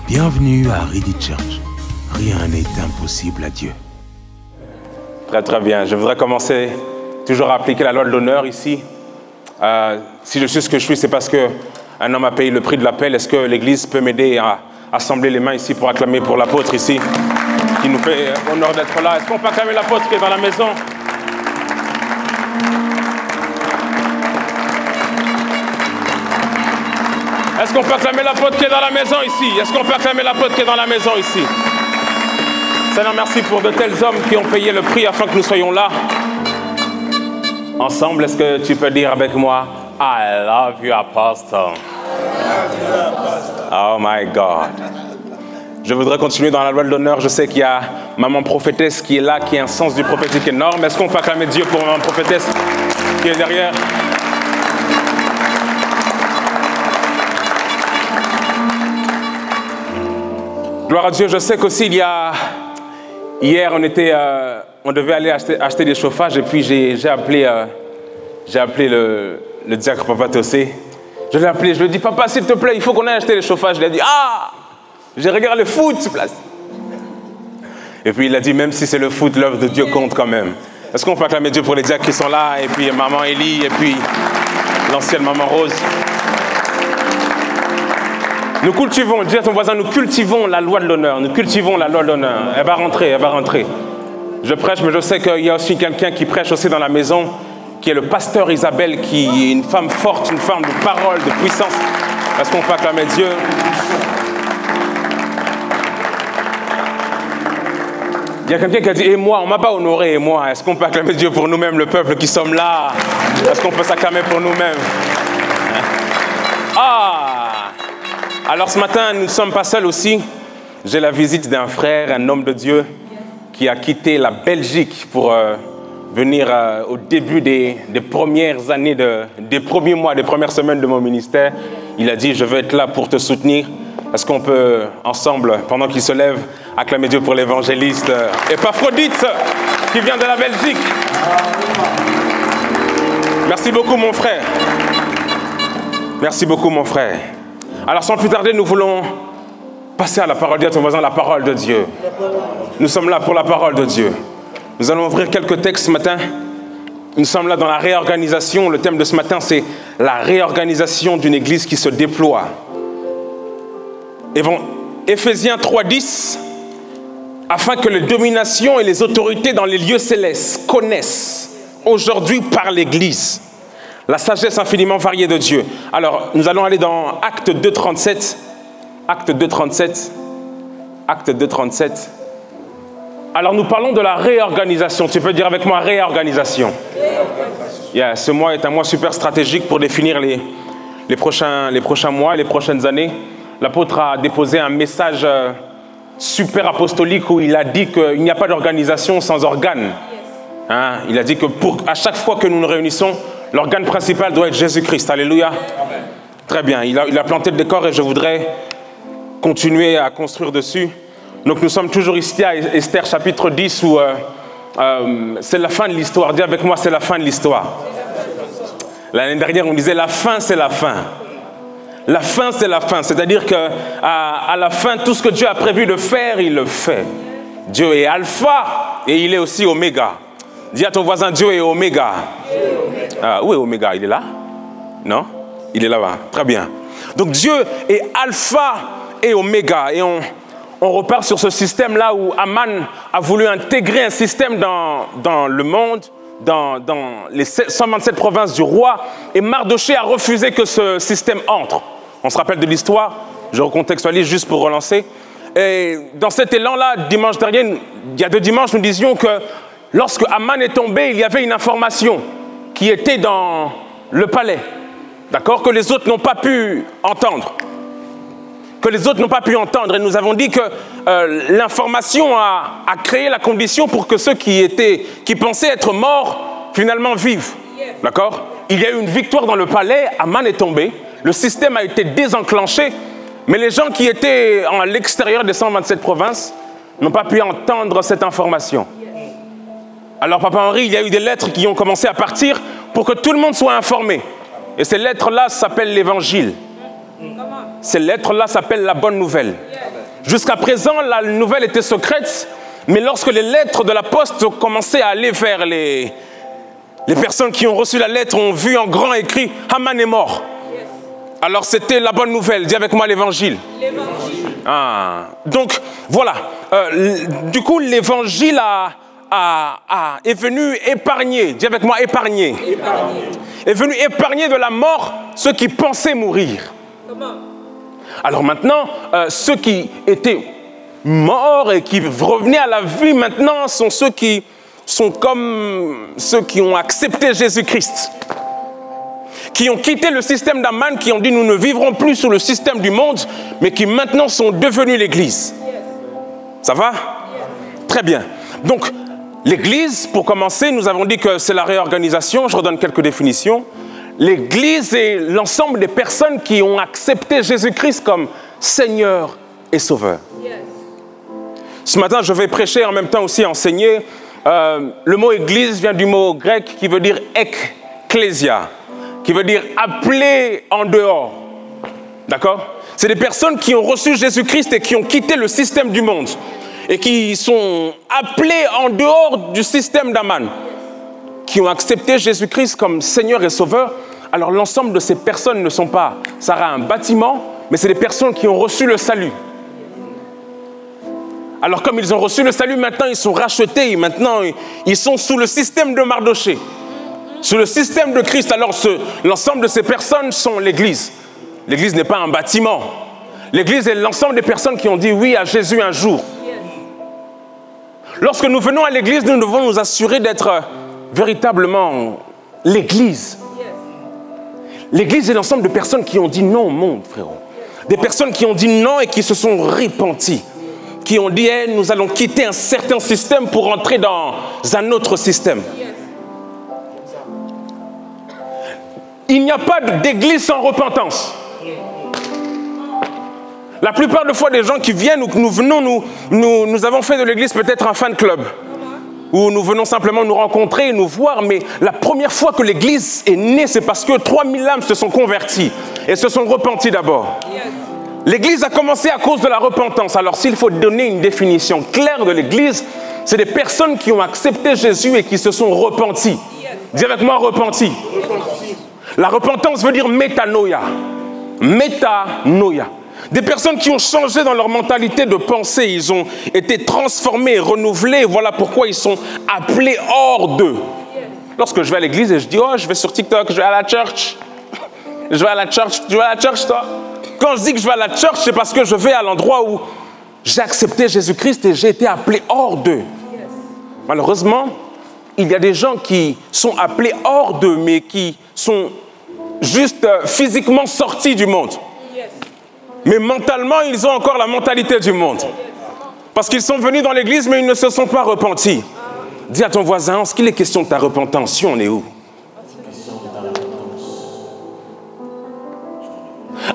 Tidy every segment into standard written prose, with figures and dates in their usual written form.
Bienvenue à Ready Church. Rien n'est impossible à Dieu. Très très bien. Je voudrais commencer toujours à appliquer la loi de l'honneur ici. Si je suis ce que je suis, c'est parce qu'un homme a payé le prix de l'appel. Est-ce que l'Église peut m'aider à assembler les mains ici pour acclamer pour l'apôtre ici, qui nous fait honneur d'être là? Est-ce qu'on peut acclamer l'apôtre qui est dans la maison? Est-ce qu'on peut acclamer l'apôtre qui est dans la maison ici? Est-ce qu'on peut acclamer l'apôtre qui est dans la maison ici? Seigneur, merci pour de tels hommes qui ont payé le prix afin que nous soyons là. Ensemble, est-ce que tu peux dire avec moi, I love you, Apostle. Oh my God. Je voudrais continuer dans la loi de l'honneur. Je sais qu'il y a maman prophétesse qui est là, qui a un sens du prophétique énorme. Est-ce qu'on peut acclamer Dieu pour maman prophétesse qui est derrière? Gloire à Dieu. Je sais qu'aussi hier on devait aller acheter des chauffages et puis j'ai appelé le diacre Papa Tossé. Je l'ai appelé, je lui ai dit, papa, s'il te plaît, il faut qu'on aille acheter les chauffages. Il a dit, j'ai regardé le foot, place. Et puis il a dit, même si c'est le foot, l'œuvre de Dieu compte quand même. Est-ce qu'on peut acclamer Dieu pour les diacres qui sont là, et puis maman Élie, et puis l'ancienne maman Rose? Nous cultivons, dis à ton voisin, nous cultivons la loi de l'honneur. Nous cultivons la loi de l'honneur. Elle va rentrer, elle va rentrer. Je prêche, mais je sais qu'il y a aussi quelqu'un qui prêche aussi dans la maison, qui est le pasteur Isabelle, qui est une femme forte, une femme de parole, de puissance. Est-ce qu'on peut acclamer Dieu? Il y a quelqu'un qui a dit, et moi, on ne m'a pas honoré, et moi. Est-ce qu'on peut acclamer Dieu pour nous-mêmes, le peuple qui sommes là? Est-ce qu'on peut s'acclamer pour nous-mêmes? Alors ce matin, nous ne sommes pas seuls aussi. J'ai la visite d'un frère, un homme de Dieu, qui a quitté la Belgique pour venir au début des premières années, des premiers mois, des premières semaines de mon ministère. Il a dit, je veux être là pour te soutenir. Est-ce qu'on peut, ensemble, pendant qu'il se lève, acclamer Dieu pour l'évangéliste Épaphrodite, qui vient de la Belgique? Merci beaucoup, mon frère. Merci beaucoup, mon frère. Alors, sans plus tarder, nous voulons passer à la parole. Dis à ton voisin, la parole de Dieu. Nous sommes là pour la parole de Dieu. Nous allons ouvrir quelques textes ce matin. Nous sommes là dans la réorganisation. Le thème de ce matin, c'est la réorganisation d'une église qui se déploie. Éphésiens 3:10, afin que les dominations et les autorités dans les lieux célestes connaissent aujourd'hui par l'église la sagesse infiniment variée de Dieu. Alors, nous allons aller dans Acte 2:37. Acte 2:37. Acte 2:37. Alors, nous parlons de la réorganisation. Tu peux dire avec moi, réorganisation. Yeah, ce mois est un mois super stratégique pour définir les prochains mois, les prochaines années. L'apôtre a déposé un message super apostolique où il a dit qu'il n'y a pas d'organisation sans organe. Hein? Il a dit que à chaque fois que nous nous réunissons, l'organe principal doit être Jésus-Christ. Alléluia. Amen. Très bien. Il a planté le décor et je voudrais continuer à construire dessus. Donc nous sommes toujours ici à Esther chapitre 10 où c'est la fin de l'histoire. Dis avec moi, c'est la fin de l'histoire. L'année dernière, on disait la fin, c'est la fin. La fin, c'est la fin. C'est-à-dire qu'à la fin, tout ce que Dieu a prévu de faire, il le fait. Dieu est alpha et il est aussi oméga. Dis à ton voisin, Dieu est oméga. Où est oméga? Il est là? Non? Il est là-bas. Très bien. Donc Dieu est alpha et oméga. Et on repart sur ce système-là où Aman a voulu intégrer un système dans le monde, dans les 127 provinces du roi. Et Mardoché a refusé que ce système entre. On se rappelle de l'histoire. Je recontextualise juste pour relancer. Et dans cet élan-là, dimanche dernier, il y a 2 dimanches, nous disions que lorsque Aman est tombé, il y avait une information qui était dans le palais, d'accord, que les autres n'ont pas pu entendre. Que les autres n'ont pas pu entendre. Et nous avons dit que l'information a créé la condition pour que ceux qui pensaient être morts, finalement vivent. D'accord? Il y a eu une victoire dans le palais, Aman est tombé, le système a été désenclenché, mais les gens qui étaient à l'extérieur des 127 provinces n'ont pas pu entendre cette information. Alors, Papa Henri, il y a eu des lettres qui ont commencé à partir pour que tout le monde soit informé. Et ces lettres-là s'appellent l'évangile. Ces lettres-là s'appellent la bonne nouvelle. Jusqu'à présent, la nouvelle était secrète, mais lorsque les lettres de la poste ont commencé à aller vers les personnes qui ont reçu la lettre, ont vu en grand écrit « Haman est mort ». Alors c'était la bonne nouvelle. Dis avec moi l'évangile. Donc voilà. Du coup, l'évangile est venu épargner. Dis avec moi épargner. Est venu épargner de la mort ceux qui pensaient mourir. Alors maintenant, ceux qui étaient morts et qui revenaient à la vie maintenant sont ceux qui sont comme ceux qui ont accepté Jésus-Christ, qui ont quitté le système d'Aman, qui ont dit nous ne vivrons plus sous le système du monde, mais qui maintenant sont devenus l'Église. Ça va? Très bien. Donc, l'Église, pour commencer, nous avons dit que c'est la réorganisation. Je redonne quelques définitions. L'Église est l'ensemble des personnes qui ont accepté Jésus-Christ comme Seigneur et Sauveur. Ce matin, je vais prêcher en même temps aussi enseigner. Le mot Église vient du mot grec qui veut dire ekklésia, qui veut dire appelé en dehors. D'accord? C'est des personnes qui ont reçu Jésus-Christ et qui ont quitté le système du monde et qui sont appelées en dehors du système d'Aman, qui ont accepté Jésus-Christ comme Seigneur et Sauveur. Alors l'ensemble de ces personnes ne sont pas, ça a un bâtiment, mais c'est des personnes qui ont reçu le salut. Alors comme ils ont reçu le salut, maintenant ils sont rachetés, maintenant ils sont sous le système de Mardoché, sous le système de Christ. Alors l'ensemble de ces personnes sont l'Église. L'Église n'est pas un bâtiment. L'Église est l'ensemble des personnes qui ont dit oui à Jésus un jour. Lorsque nous venons à l'Église, nous devons nous assurer d'être véritablement l'Église. L'Église est l'ensemble de personnes qui ont dit non au monde, frérot. Des personnes qui ont dit non et qui se sont repenties. Qui ont dit hey, nous allons quitter un certain système pour entrer dans un autre système. Il n'y a pas d'église sans repentance. La plupart des fois, des gens qui viennent ou que nous venons, nous avons fait de l'église peut-être un fan club. Où nous venons simplement nous rencontrer et nous voir. Mais la première fois que l'église est née, c'est parce que 3000 âmes se sont converties et se sont repenties d'abord. L'église a commencé à cause de la repentance. Alors s'il faut donner une définition claire de l'église, c'est des personnes qui ont accepté Jésus et qui se sont repenties. Dis avec moi repenties. La repentance veut dire métanoïa. Métanoïa. Des personnes qui ont changé dans leur mentalité de pensée. Ils ont été transformés, renouvelés. Voilà pourquoi ils sont appelés hors d'eux. Lorsque je vais à l'église et je dis, oh, je vais sur TikTok, je vais à la church. Je vais à la church. Tu vas à la church, toi? Quand je dis que je vais à la church, c'est parce que je vais à l'endroit où j'ai accepté Jésus-Christ et j'ai été appelé hors d'eux. Malheureusement, il y a des gens qui sont appelés hors d'eux, mais qui sont juste physiquement sortis du monde. Mais mentalement, ils ont encore la mentalité du monde. Parce qu'ils sont venus dans l'église, mais ils ne se sont pas repentis. Dis à ton voisin, est-ce qu'il est question de ta repentance? On est où?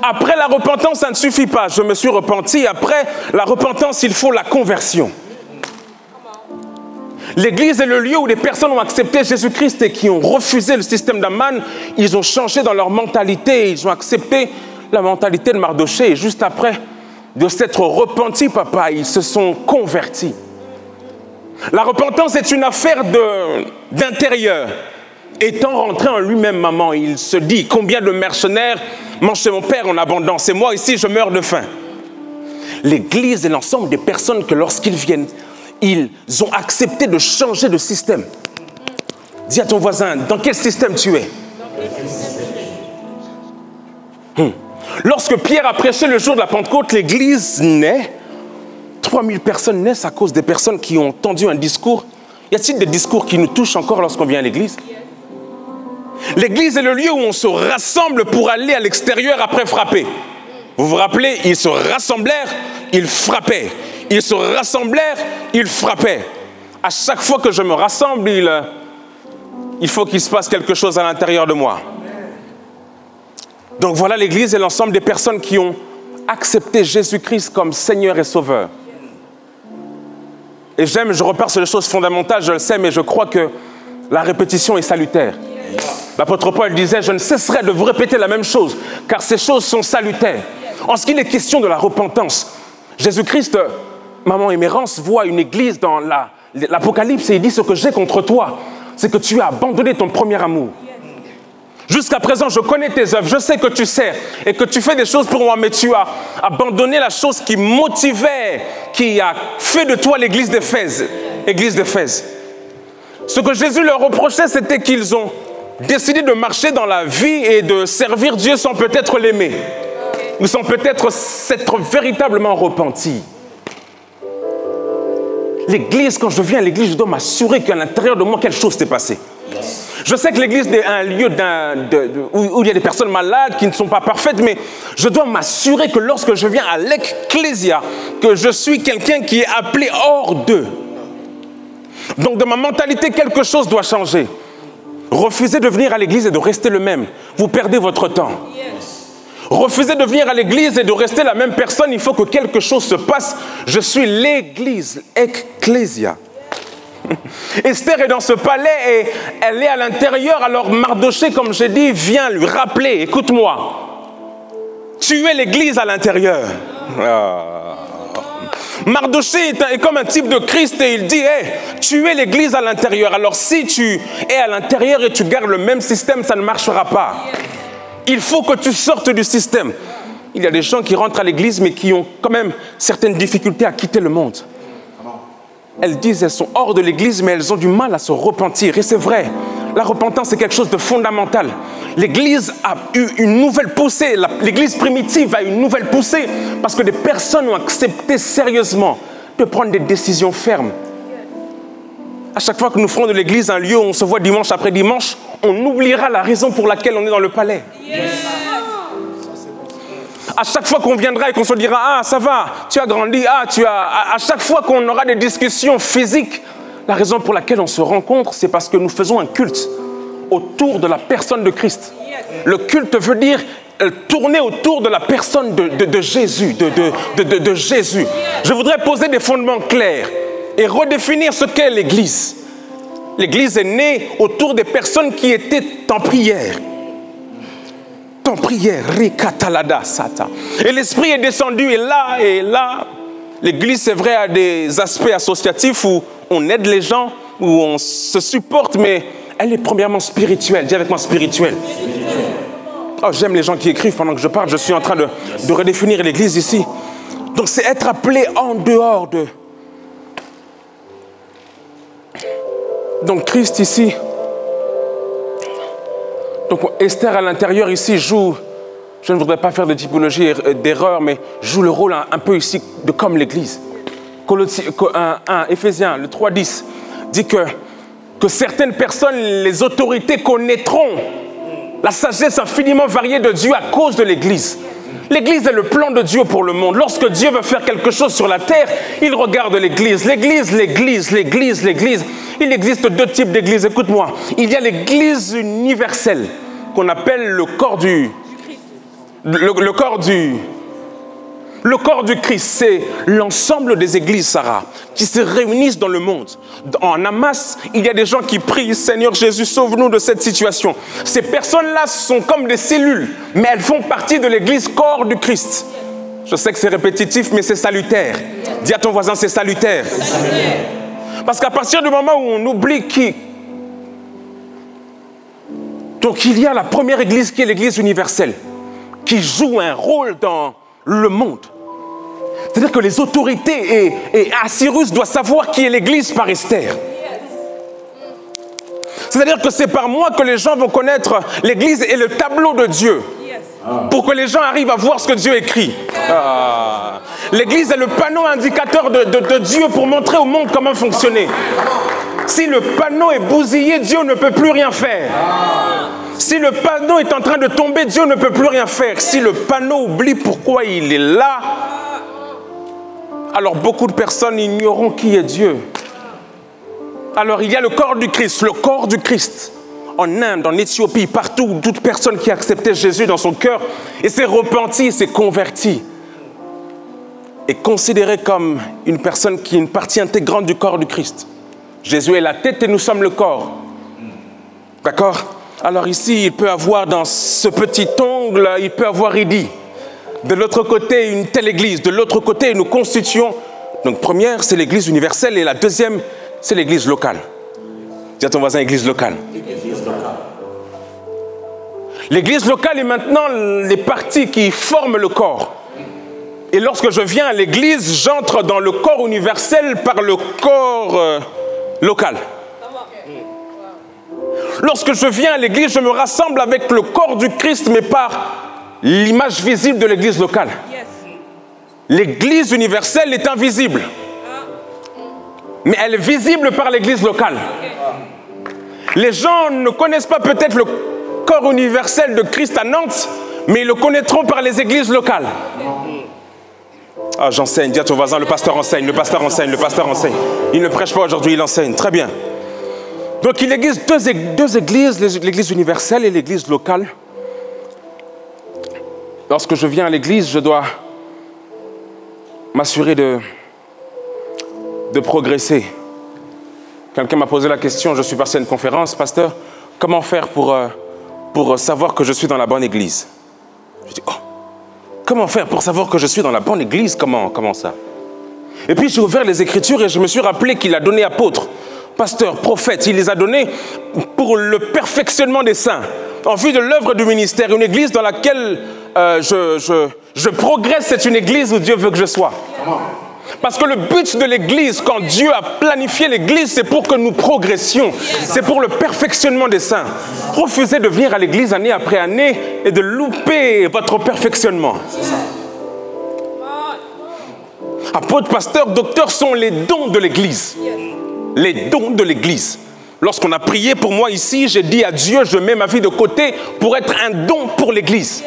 Après la repentance, ça ne suffit pas. Je me suis repenti. Après la repentance, il faut la conversion. L'église est le lieu où les personnes ont accepté Jésus-Christ et qui ont refusé le système d'Aman. Ils ont changé dans leur mentalité. Ils ont accepté la mentalité de Mardoché. Et juste après de s'être repentis, papa, ils se sont convertis. La repentance est une affaire d'intérieur. Étant rentré en lui-même, maman, il se dit, combien de mercenaires mangent chez mon père en abondance et moi ici je meurs de faim. L'église est l'ensemble des personnes que lorsqu'ils viennent, ils ont accepté de changer de système. Dis à ton voisin, dans quel système tu es? Lorsque Pierre a prêché le jour de la Pentecôte, l'église naît. 3000 personnes naissent à cause des personnes qui ont entendu un discours. Y a-t-il des discours qui nous touchent encore lorsqu'on vient à l'église? L'église est le lieu où on se rassemble pour aller à l'extérieur après frapper. Vous vous rappelez, ils se rassemblèrent, ils frappaient. Ils se rassemblèrent, ils frappaient. À chaque fois que je me rassemble, il faut qu'il se passe quelque chose à l'intérieur de moi. Donc voilà, l'église est l'ensemble des personnes qui ont accepté Jésus-Christ comme Seigneur et Sauveur. Et je repars sur les choses fondamentales, je le sais, mais je crois que la répétition est salutaire. L'apôtre Paul disait, je ne cesserai de vous répéter la même chose, car ces choses sont salutaires. En ce qui est question de la repentance, Jésus-Christ, maman Émérance, voit une église dans l'Apocalypse et il dit ce que j'ai contre toi, c'est que tu as abandonné ton premier amour. Jusqu'à présent, je connais tes œuvres, je sais que tu sers et que tu fais des choses pour moi, mais tu as abandonné la chose qui motivait, qui a fait de toi l'église d'Éphèse. Église d'Éphèse. Ce que Jésus leur reprochait, c'était qu'ils ont décidé de marcher dans la vie et de servir Dieu sans peut-être l'aimer. Ou sans peut-être s'être véritablement repentis. L'église, quand je viens à l'église, je dois m'assurer qu'à l'intérieur de moi, quelque chose s'est passé. Je sais que l'église est un lieu où il y a des personnes malades qui ne sont pas parfaites, mais je dois m'assurer que lorsque je viens à l'ecclésia, que je suis quelqu'un qui est appelé hors d'eux. Donc dans ma mentalité, quelque chose doit changer. Refusez de venir à l'église et de rester le même. Vous perdez votre temps. Refusez de venir à l'église et de rester la même personne. Il faut que quelque chose se passe. Je suis l'église, ecclésia. Esther est dans ce palais et elle est à l'intérieur. Alors Mardoché, comme j'ai dit, vient lui rappeler, écoute-moi, tu es l'église à l'intérieur. Mardoché est comme un type de Christ et il dit, hey, tu es l'église à l'intérieur. Alors si tu es à l'intérieur et tu gardes le même système, ça ne marchera pas. Il faut que tu sortes du système. Il y a des gens qui rentrent à l'église mais qui ont quand même certaines difficultés à quitter le monde. Elles disent elles sont hors de l'église mais elles ont du mal à se repentir. Et c'est vrai, la repentance c'est quelque chose de fondamental. L'église a eu une nouvelle poussée, l'église primitive a eu une nouvelle poussée parce que des personnes ont accepté sérieusement de prendre des décisions fermes. À chaque fois que nous ferons de l'église un lieu où on se voit dimanche après dimanche, on oubliera la raison pour laquelle on est dans le palais. À chaque fois qu'on viendra et qu'on se dira « Ah, ça va, tu as grandi, ah, tu as... » À chaque fois qu'on aura des discussions physiques, la raison pour laquelle on se rencontre, c'est parce que nous faisons un culte autour de la personne de Christ. Le culte veut dire tourner autour de la personne de Jésus, de Jésus. Je voudrais poser des fondements clairs et redéfinir ce qu'est l'Église. L'Église est née autour des personnes qui étaient en prière. En prière, Rikatalada Sata. Et l'Esprit est descendu et là, l'Église, c'est vrai, a des aspects associatifs où on aide les gens, où on se supporte, mais elle est premièrement spirituelle. Dis avec moi spirituelle. Oh, j'aime les gens qui écrivent pendant que je parle. Je suis en train de redéfinir l'Église ici. Donc c'est être appelé en dehors de... Donc Christ ici... Donc Esther à l'intérieur ici joue, je ne voudrais pas faire de typologie d'erreur, mais joue le rôle un peu ici de comme l'Église. Éphésiens, le 3:10, dit que certaines personnes, les autorités connaîtront la sagesse infiniment variée de Dieu à cause de l'Église. L'Église est le plan de Dieu pour le monde. Lorsque Dieu veut faire quelque chose sur la terre, il regarde l'Église. L'Église, l'Église, l'Église, l'Église. Il existe deux types d'églises, écoute-moi. Il y a l'Église universelle, qu'on appelle le corps du Christ. C'est l'ensemble des églises, Sarah, qui se réunissent dans le monde. En Hamas, il y a des gens qui prient, Seigneur Jésus, sauve-nous de cette situation. Ces personnes-là sont comme des cellules, mais elles font partie de l'église corps du Christ. Je sais que c'est répétitif, mais c'est salutaire. Dis à ton voisin, c'est salutaire. Parce qu'à partir du moment où on oublie qui... Donc il y a la première église qui est l'église universelle, qui joue un rôle dans le monde. C'est-à-dire que les autorités et Assyrus doivent savoir qui est l'église par Esther. C'est-à-dire que c'est par moi que les gens vont connaître l'église et le tableau de Dieu. Pour que les gens arrivent à voir ce que Dieu écrit. L'église est le panneau indicateur de Dieu pour montrer au monde comment fonctionner. Si le panneau est bousillé, Dieu ne peut plus rien faire. Si le panneau est en train de tomber, Dieu ne peut plus rien faire. Si le panneau oublie pourquoi il est là, alors beaucoup de personnes ignoreront qui est Dieu. Alors il y a le corps du Christ, le corps du Christ. En Inde, en Éthiopie, partout, toute personne qui a accepté Jésus dans son cœur et s'est repenti, s'est converti, est considérée comme une personne qui est une partie intégrante du corps du Christ. Jésus est la tête et nous sommes le corps. D'accord? Alors ici, il peut avoir dans ce petit ongle, il peut avoir Idi. De l'autre côté, une telle église. De l'autre côté, nous constituons. Donc, première, c'est l'église universelle. Et la deuxième, c'est l'église locale. Dis à ton voisin, église locale. L'église locale est maintenant les parties qui forment le corps. Et lorsque je viens à l'église, j'entre dans le corps universel par le corps local. Lorsque je viens à l'église, je me rassemble avec le corps du Christ, mais par l'image visible de l'église locale. L'église universelle est invisible. Mais elle est visible par l'église locale. Les gens ne connaissent pas peut-être le corps universel de Christ à Nantes, mais ils le connaîtront par les églises locales. Ah, j'enseigne, dis à ton voisin, le pasteur enseigne, le pasteur enseigne, le pasteur enseigne. Il ne prêche pas aujourd'hui, il enseigne. Très bien. Donc il existe deux églises, l'église universelle et l'église locale. Lorsque je viens à l'église, je dois m'assurer de progresser. Quelqu'un m'a posé la question, je suis passé à une conférence, pasteur, comment faire pour savoir que je suis dans la bonne église? Je dis, oh, comment faire pour savoir que je suis dans la bonne église? Comment ça? Et puis j'ai ouvert les Écritures et je me suis rappelé qu'il a donné apôtres, pasteurs, prophètes. Il les a donnés pour le perfectionnement des saints, en vue de l'œuvre du ministère. Une église dans laquelle je progresse, c'est une église où Dieu veut que je sois. Parce que le but de l'église, quand Dieu a planifié l'église, c'est pour que nous progressions. C'est pour le perfectionnement des saints. Refusez de venir à l'église année après année et de louper votre perfectionnement. Apôtres, pasteurs, docteurs sont les dons de l'église. Les dons de l'église. Lorsqu'on a prié pour moi ici, j'ai dit à Dieu, je mets ma vie de côté pour être un don pour l'église.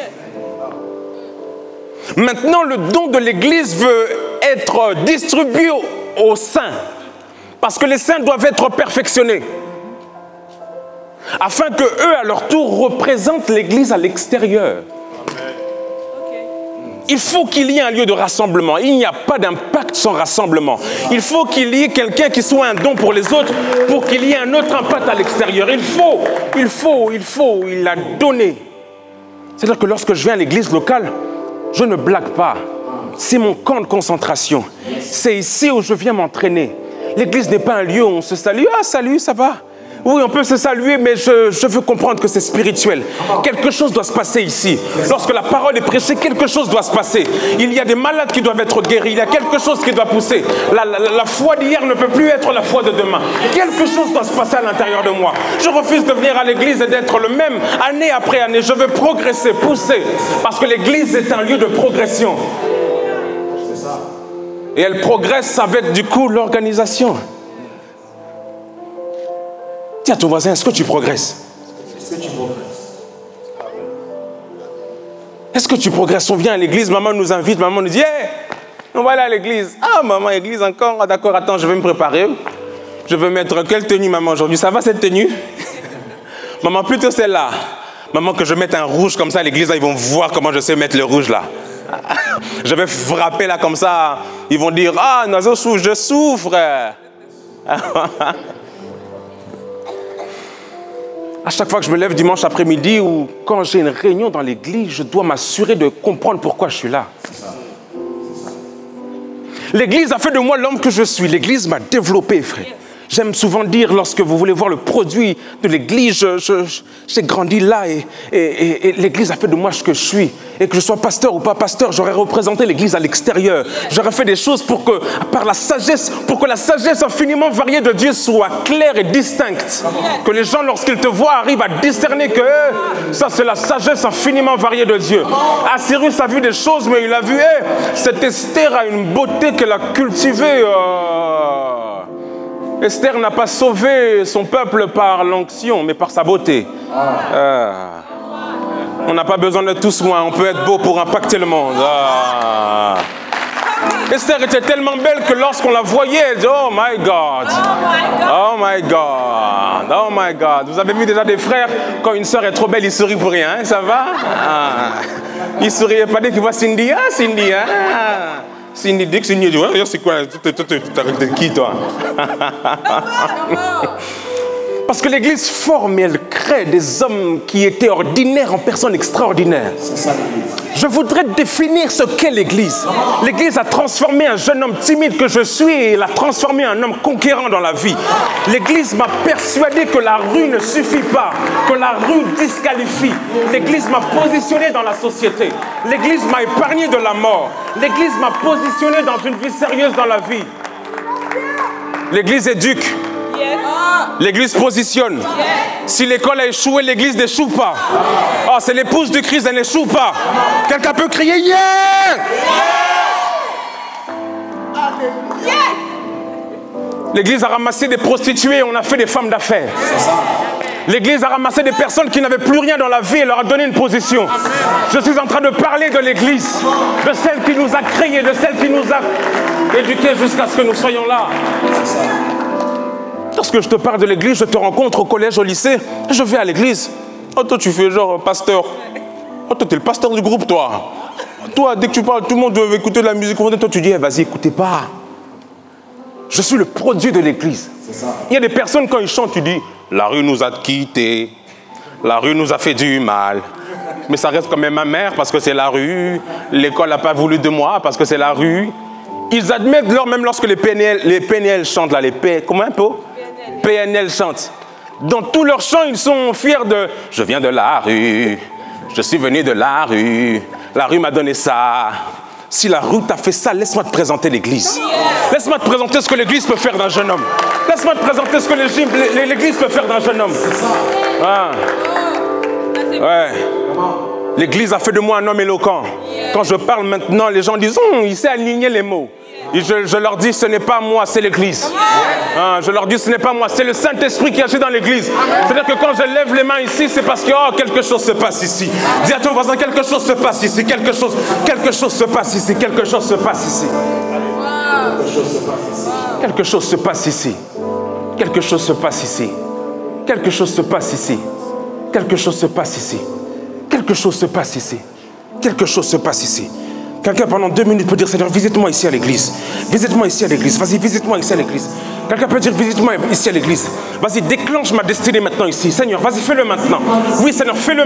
Maintenant, le don de l'église veut être distribué aux saints. Parce que les saints doivent être perfectionnés. Afin qu'eux, à leur tour, représentent l'église à l'extérieur. Il faut qu'il y ait un lieu de rassemblement. Il n'y a pas d'impact sans rassemblement. Il faut qu'il y ait quelqu'un qui soit un don pour les autres pour qu'il y ait un autre impact à l'extérieur. Il a donné. C'est-à-dire que lorsque je viens à l'église locale, je ne blague pas. C'est mon camp de concentration. C'est ici où je viens m'entraîner. L'église n'est pas un lieu où on se salue. Ah, salut, ça va? Oui, on peut se saluer, mais je veux comprendre que c'est spirituel. Quelque chose doit se passer ici. Lorsque la parole est prêchée, quelque chose doit se passer. Il y a des malades qui doivent être guéris. Il y a quelque chose qui doit pousser. La foi d'hier ne peut plus être la foi de demain. Quelque chose doit se passer à l'intérieur de moi. Je refuse de venir à l'église et d'être le même année après année. Je veux progresser, pousser. Parce que l'église est un lieu de progression. Et elle progresse avec, du coup, l'organisation. Dis à ton voisin, est-ce que tu progresses? Est-ce que tu progresses? On vient à l'église, maman nous invite, maman nous dit, hey, on va aller à l'église. Ah, maman, église encore? Ah, d'accord, attends, je vais me préparer. Je vais mettre quelle tenue, maman, aujourd'hui? Ça va cette tenue? Maman, plutôt celle-là. Maman, que je mette un rouge comme ça à l'église, là, ils vont voir comment je sais mettre le rouge là. Je vais frapper là comme ça. Ils vont dire, ah, Nazo souffre, je souffre. À chaque fois que je me lève dimanche après-midi ou quand j'ai une réunion dans l'église, je dois m'assurer de comprendre pourquoi je suis là. L'église a fait de moi l'homme que je suis. L'église m'a développé, frère. J'aime souvent dire, lorsque vous voulez voir le produit de l'église, j'ai grandi là et l'église a fait de moi ce que je suis. Et que je sois pasteur ou pas pasteur, j'aurais représenté l'église à l'extérieur. J'aurais fait des choses pour que, par la sagesse, pour que la sagesse infiniment variée de Dieu soit claire et distincte. Que les gens, lorsqu'ils te voient, arrivent à discerner que ça, c'est la sagesse infiniment variée de Dieu. Cyrus a vu des choses, mais il a vu, cette Esther a une beauté qu'elle a cultivée. Esther n'a pas sauvé son peuple par l'onction, mais par sa beauté. On n'a pas besoin de tous moins, on peut être beau pour impacter le monde. Esther était tellement belle que lorsqu'on la voyait, elle dit, oh my God, oh my God, oh my God. Vous avez vu déjà des frères, quand une sœur est trop belle, ils sourient pour rien, hein, ça va? Ils souriaient pas dès qu'ils voient Cindy, Cindy, Cindy dit que Cindy dit, ouais, c'est quoi? Tu t'arrêtes de qui, toi? Parce que l'Église forme et elle crée des hommes qui étaient ordinaires en personnes extraordinaires. Je voudrais définir ce qu'est l'Église. L'Église a transformé un jeune homme timide que je suis et l'a transformé en un homme conquérant dans la vie. L'Église m'a persuadé que la rue ne suffit pas, que la rue disqualifie. L'Église m'a positionné dans la société. L'Église m'a épargné de la mort. L'Église m'a positionné dans une vie sérieuse dans la vie. L'Église éduque. L'Église positionne. Si l'école a échoué, l'Église n'échoue pas. Oh, c'est l'épouse du Christ, elle n'échoue pas. Quelqu'un peut crier yeah! L'Église a ramassé des prostituées, on a fait des femmes d'affaires. L'Église a ramassé des personnes qui n'avaient plus rien dans la vie et leur a donné une position. Je suis en train de parler de l'Église, de celle qui nous a créés, de celle qui nous a éduqués jusqu'à ce que nous soyons là. Lorsque je te parle de l'église, je te rencontre au collège, au lycée, je vais à l'église. Oh, toi, tu fais genre pasteur. Oh, toi, t'es le pasteur du groupe, toi. Toi, dès que tu parles, tout le monde veut écouter de la musique. Toi, tu dis, vas-y, écoutez pas. Je suis le produit de l'église. Il y a des personnes, quand ils chantent, tu dis, la rue nous a quittés. La rue nous a fait du mal. Mais ça reste quand même ma mère parce que c'est la rue. L'école n'a pas voulu de moi parce que c'est la rue. Ils admettent, même lorsque les PNL chantent, là, comment un peu PNL chante. Dans tous leurs chants, ils sont fiers de « Je viens de la rue, je suis venu de la rue m'a donné ça. » Si la rue t'a fait ça, laisse-moi te présenter l'église. Laisse-moi te présenter ce que l'église peut faire d'un jeune homme. Laisse-moi te présenter ce que l'église peut faire d'un jeune homme. Ah. Ouais. L'église a fait de moi un homme éloquent. Quand je parle maintenant, les gens disent « il sait aligner les mots ». Et je leur dis, ce n'est pas moi, c'est l'église. Je leur dis, ce n'est pas moi, c'est le Saint-Esprit qui agit dans l'église. C'est-à-dire que quand je lève les mains ici, c'est parce que quelque chose se passe ici. Dis à ton voisin, quelque chose se passe ici, quelque chose se passe ici, quelque chose se passe ici. Quelque chose se passe ici. Quelque chose se passe ici. Quelque chose se passe ici. Quelque chose se passe ici. Quelque chose se passe ici. Quelque chose se passe ici. Quelqu'un pendant 2 minutes peut dire, Seigneur, visite-moi ici à l'église. Visite-moi ici à l'église. Vas-y, visite-moi ici à l'église. Quelqu'un peut dire, visite-moi ici à l'église. Vas-y, déclenche ma destinée maintenant ici. Seigneur, vas-y, fais-le maintenant. Oui, Seigneur, fais-le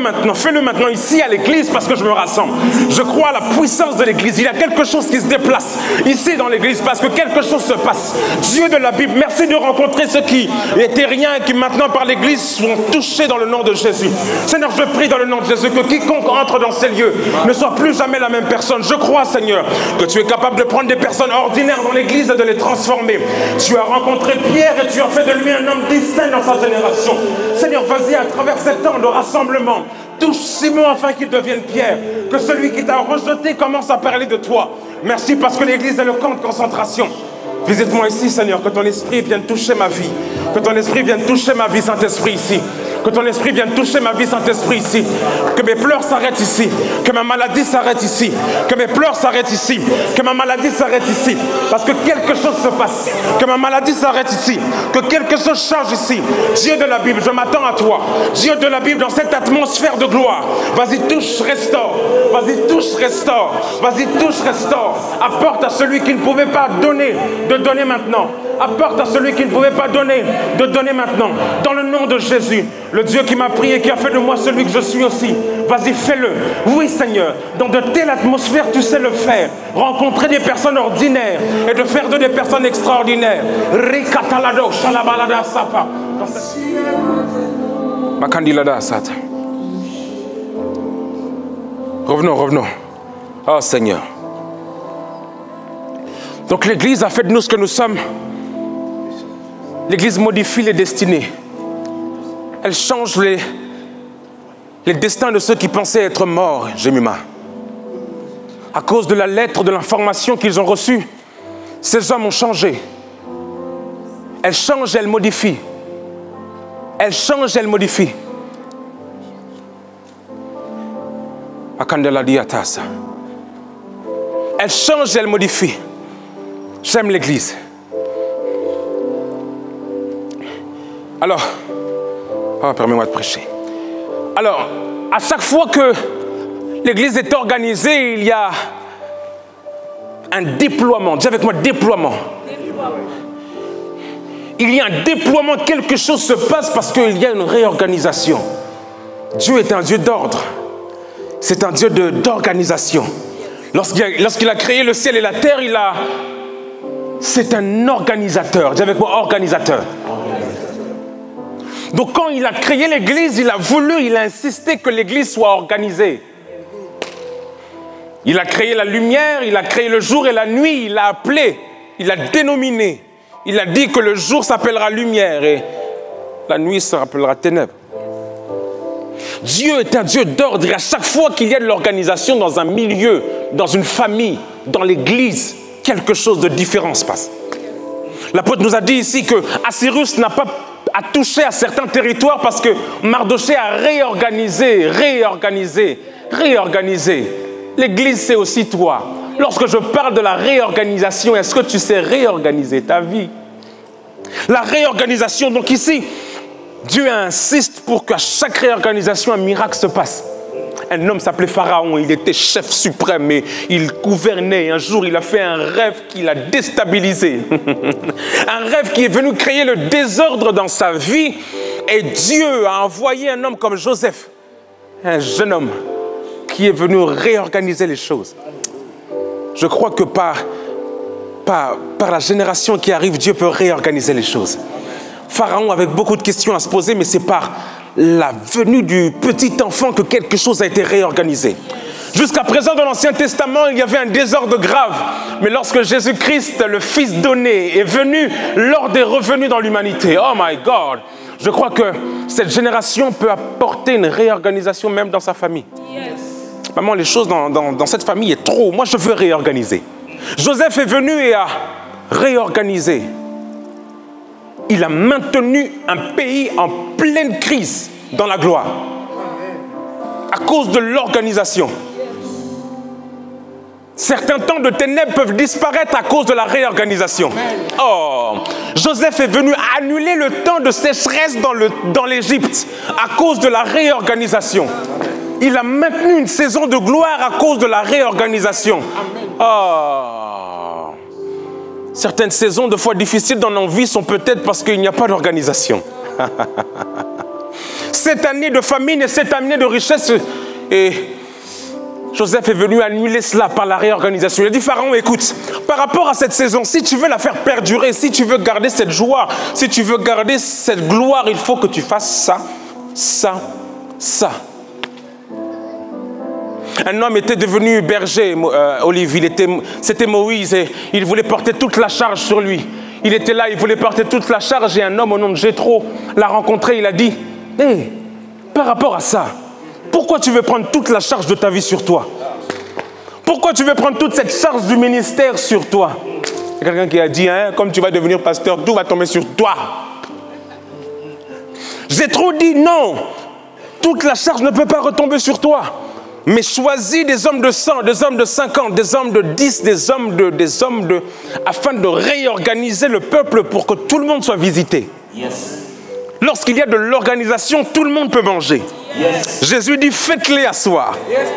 maintenant ici à l'église parce que je me rassemble. Je crois à la puissance de l'église. Il y a quelque chose qui se déplace ici dans l'église parce que quelque chose se passe. Dieu de la Bible, merci de rencontrer ceux qui étaient rien et qui maintenant par l'église sont touchés dans le nom de Jésus. Seigneur, je prie dans le nom de Jésus que quiconque entre dans ces lieux ne soit plus jamais la même personne. Je crois, Seigneur, que tu es capable de prendre des personnes ordinaires dans l'église et de les transformer. Tu as rencontré Pierre et tu as fait de lui un homme distinct dans sa génération. Seigneur, vas-y à travers ces temps de rassemblement. Touche Simon afin qu'il devienne Pierre. Que celui qui t'a rejeté commence à parler de toi. Merci parce que l'église est le camp de concentration. Visite-moi ici, Seigneur, que ton esprit vienne toucher ma vie. Que ton esprit vienne toucher ma vie, Saint-Esprit, ici. Que ton esprit vienne toucher ma vie, Saint-Esprit, ici. Que mes pleurs s'arrêtent ici. Que ma maladie s'arrête ici. Que mes pleurs s'arrêtent ici. Que ma maladie s'arrête ici. Parce que quelque chose se passe. Que ma maladie s'arrête ici. Que quelque chose change ici. Dieu de la Bible, je m'attends à toi. Dieu de la Bible, dans cette atmosphère de gloire. Vas-y, touche, restaure. Vas-y, touche, restaure. Vas-y, touche, restaure. Apporte à celui qui ne pouvait pas donner, de donner maintenant. Apporte à celui qui ne pouvait pas donner, de donner maintenant. Dans le nom de Jésus, le Dieu qui m'a pris et qui a fait de moi celui que je suis aussi. Vas-y, fais-le. Oui, Seigneur, dans de telles atmosphères, tu sais le faire. Rencontrer des personnes ordinaires et de faire d'eux des personnes extraordinaires. Rikatalado, shalabalada, sapa. Makandilada, sata. Revenons. Oh, Seigneur. Donc l'Église a fait de nous ce que nous sommes. L'Église modifie les destinées. Elle change les destins de ceux qui pensaient être morts, Jemima. À cause de la lettre, de l'information qu'ils ont reçue, ces hommes ont changé. Elle change et elle modifie. Elle change et elle modifie. Elle change et elle modifie. J'aime l'Église. Alors, permets-moi de prêcher. Alors, à chaque fois que l'Église est organisée, il y a un déploiement. Dis avec moi, déploiement. il y a un déploiement, quelque chose se passe parce qu'il y a une réorganisation. Dieu est un Dieu d'ordre. C'est un Dieu d'organisation. Lorsqu'il a créé le ciel et la terre, c'est un organisateur. Dis avec moi, organisateur. Donc quand il a créé l'Église, il a insisté que l'Église soit organisée. Il a créé la lumière, il a créé le jour et la nuit, il a appelé, il a dénominé. Il a dit que le jour s'appellera lumière et la nuit s'appellera ténèbres. Dieu est un Dieu d'ordre et à chaque fois qu'il y a de l'organisation dans un milieu, dans une famille, dans l'église, quelque chose de différent se passe. L'apôtre nous a dit ici que Assyrus n'a pas à toucher à certains territoires parce que Mardochée a réorganisé. L'église, c'est aussi toi. Lorsque je parle de la réorganisation, est-ce que tu sais réorganiser ta vie? La réorganisation, donc ici, Dieu insiste pour qu'à chaque réorganisation, un miracle se passe. Un homme s'appelait Pharaon, il était chef suprême et il gouvernait. Un jour, il a fait un rêve qui l'a déstabilisé. Un rêve qui est venu créer le désordre dans sa vie. Et Dieu a envoyé un homme comme Joseph, un jeune homme, qui est venu réorganiser les choses. Je crois que par la génération qui arrive, Dieu peut réorganiser les choses. Pharaon avait beaucoup de questions à se poser, mais c'est par la venue du petit enfant que quelque chose a été réorganisé. Jusqu'à présent, dans l'Ancien Testament, il y avait un désordre grave. Mais lorsque Jésus-Christ, le Fils donné, est venu, l'ordre est revenu dans l'humanité. Oh my God! Je crois que cette génération peut apporter une réorganisation même dans sa famille. Yes. Maman, les choses dans cette famille est trop. Moi, je veux réorganiser. Joseph est venu et a réorganisé. Il a maintenu un pays en pleine crise dans la gloire. À cause de l'organisation. Certains temps de ténèbres peuvent disparaître à cause de la réorganisation. Oh, Joseph est venu annuler le temps de sécheresse dans l'Égypte à cause de la réorganisation. Il a maintenu une saison de gloire à cause de la réorganisation. Oh. Certaines saisons, de fois difficiles dans nos vies, sont peut-être parce qu'il n'y a pas d'organisation. Cette année de famine et cette année de richesse, et Joseph est venu annuler cela par la réorganisation. Il a dit, Pharaon, écoute, par rapport à cette saison, si tu veux la faire perdurer, si tu veux garder cette joie, si tu veux garder cette gloire, il faut que tu fasses ça, ça, ça. Un homme était devenu berger, Olive, c'était Moïse et il voulait porter toute la charge sur lui. Il était là, il voulait porter toute la charge et un homme au nom de Jéthro l'a rencontré, il a dit, hey, par rapport à ça, pourquoi tu veux prendre toute la charge de ta vie sur toi? Pourquoi tu veux prendre toute cette charge du ministère sur toi? Il y a quelqu'un qui a dit, hein, comme tu vas devenir pasteur, tout va tomber sur toi. Jéthro dit, non, toute la charge ne peut pas retomber sur toi. Mais choisis des hommes de 100, des hommes de 50, des hommes de 10, afin de réorganiser le peuple pour que tout le monde soit visité. Yes. Lorsqu'il y a de l'organisation, tout le monde peut manger. Yes. Jésus dit, faites-les asseoir. Yes.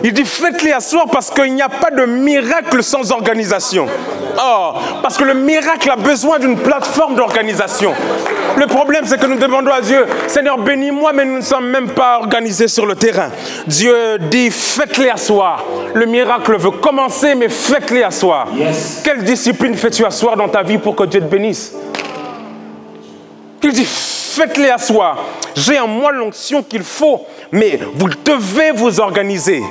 Il dit, faites-les asseoir parce qu'il n'y a pas de miracle sans organisation. Oh, parce que le miracle a besoin d'une plateforme d'organisation. Le problème, c'est que nous demandons à Dieu, Seigneur, bénis-moi, mais nous ne sommes même pas organisés sur le terrain. Dieu dit, faites-les asseoir. Le miracle veut commencer, mais faites-les asseoir. Yes. Quelle discipline fais-tu asseoir dans ta vie pour que Dieu te bénisse? Il dit, faites-les asseoir. J'ai en moi l'onction qu'il faut, mais vous devez vous organiser.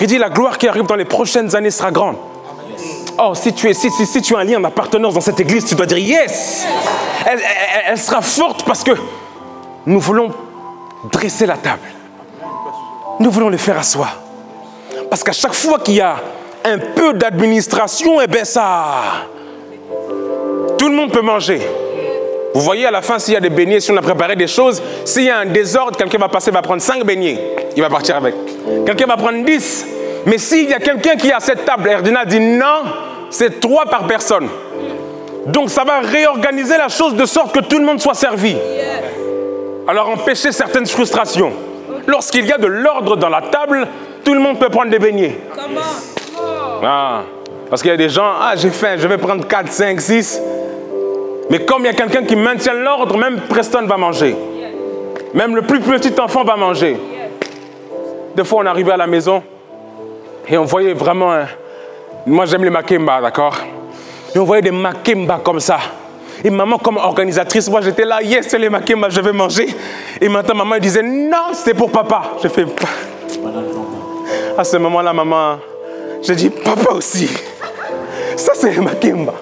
Il dit, la gloire qui arrive dans les prochaines années sera grande. Oh, si tu as un lien d'appartenance dans cette église, tu dois dire yes. Elle sera forte parce que nous voulons dresser la table. Nous voulons les faire asseoir. Parce qu'à chaque fois qu'il y a un peu d'administration, eh bien ça, tout le monde peut manger. Vous voyez, à la fin, s'il y a des beignets, si on a préparé des choses, s'il y a un désordre, quelqu'un va passer, va prendre 5 beignets. Il va partir avec. Quelqu'un va prendre 10. Mais s'il y a quelqu'un qui est à cette table, Erdina dit non, c'est 3 par personne. Donc ça va réorganiser la chose de sorte que tout le monde soit servi. Alors empêcher certaines frustrations. Lorsqu'il y a de l'ordre dans la table, tout le monde peut prendre des beignets. Ah, parce qu'il y a des gens, ah j'ai faim, je vais prendre 4, 5, 6. Mais comme il y a quelqu'un qui maintient l'ordre, même Preston va manger. Même le plus petit enfant va manger. Des fois, on arrivait à la maison et on voyait vraiment... Moi, j'aime les makemba, d'accord? Et on voyait des makemba comme ça. Et maman, comme organisatrice, moi, j'étais là, yes, c'est les makemba, je vais manger. Et maintenant, maman, elle disait, non, c'est pour papa. Je fais... À ce moment-là, maman, j'ai dit, papa aussi. Ça, c'est les makemba.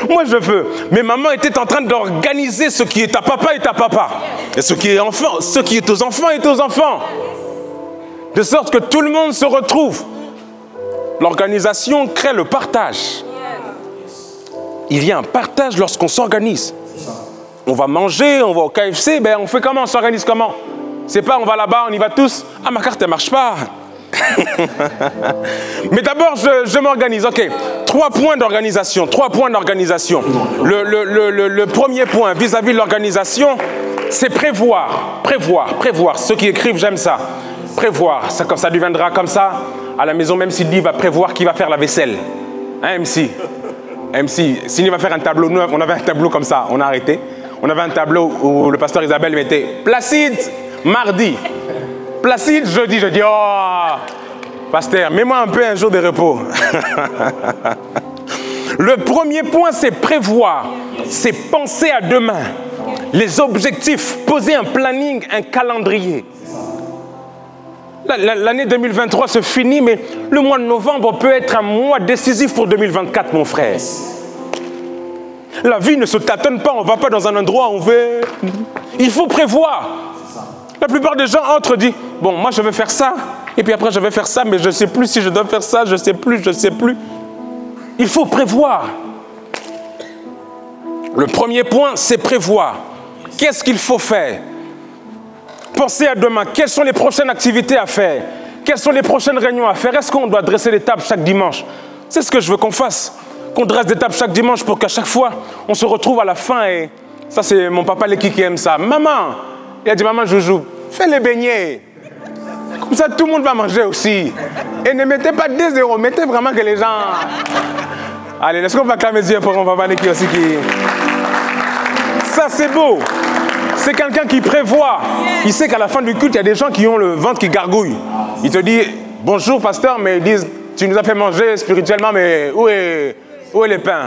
Moi, je veux. Mais maman était en train d'organiser ce qui est à papa est à papa. Et ce qui est enfant, ce qui est aux enfants est aux enfants. De sorte que tout le monde se retrouve. L'organisation crée le partage. Il y a un partage lorsqu'on s'organise. On va manger, on va au KFC, ben on fait comment, on s'organise comment? C'est pas on va là-bas, on y va tous. Ah, ma carte, elle marche pas. Mais d'abord, je m'organise. Ok, 3 points d'organisation. 3 points d'organisation. Le premier point vis-à-vis de l'organisation, c'est prévoir. Prévoir, prévoir. Ceux qui écrivent, j'aime ça. Prévoir. Ça deviendra comme ça. À la maison, même Sydney va prévoir qui va faire la vaisselle. Hein, MC? MC, Sydney va faire un tableau. Nous, on avait un tableau comme ça. On a arrêté. On avait un tableau où le pasteur Isabelle mettait Placide, mardi. Placide, jeudi. Je dis, oh, pasteur, mets-moi un peu un jour de repos. Le premier point, c'est prévoir. C'est penser à demain. Les objectifs, poser un planning, un calendrier. L'année 2023 se finit, mais le mois de novembre peut être un mois décisif pour 2024, mon frère. La vie ne se tâtonne pas, on ne va pas dans un endroit où on veut... Il faut prévoir. La plupart des gens entrent et disent, bon, moi je vais faire ça, et puis après je vais faire ça, mais je ne sais plus si je dois faire ça, je ne sais plus, je ne sais plus. Il faut prévoir. Le premier point, c'est prévoir. Qu'est-ce qu'il faut faire? Pensez à demain. Quelles sont les prochaines activités à faire? Quelles sont les prochaines réunions à faire? Est-ce qu'on doit dresser des tables chaque dimanche? C'est ce que je veux qu'on fasse. Qu'on dresse des tables chaque dimanche pour qu'à chaque fois, on se retrouve à la fin. Et ça, c'est mon papa Leki qui aime ça. Maman, il a dit, maman Joujou, fais les beignets. Comme ça, tout le monde va manger aussi. Et ne mettez pas 2 €. Mettez vraiment que les gens... Allez, est-ce qu'on va clamer Dieu pour mon papa Leki aussi qui... Ça, c'est beau. C'est quelqu'un qui prévoit. Il sait qu'à la fin du culte, il y a des gens qui ont le ventre qui gargouille. Il te dit, bonjour pasteur, mais ils disent, tu nous as fait manger spirituellement, mais où est les pains?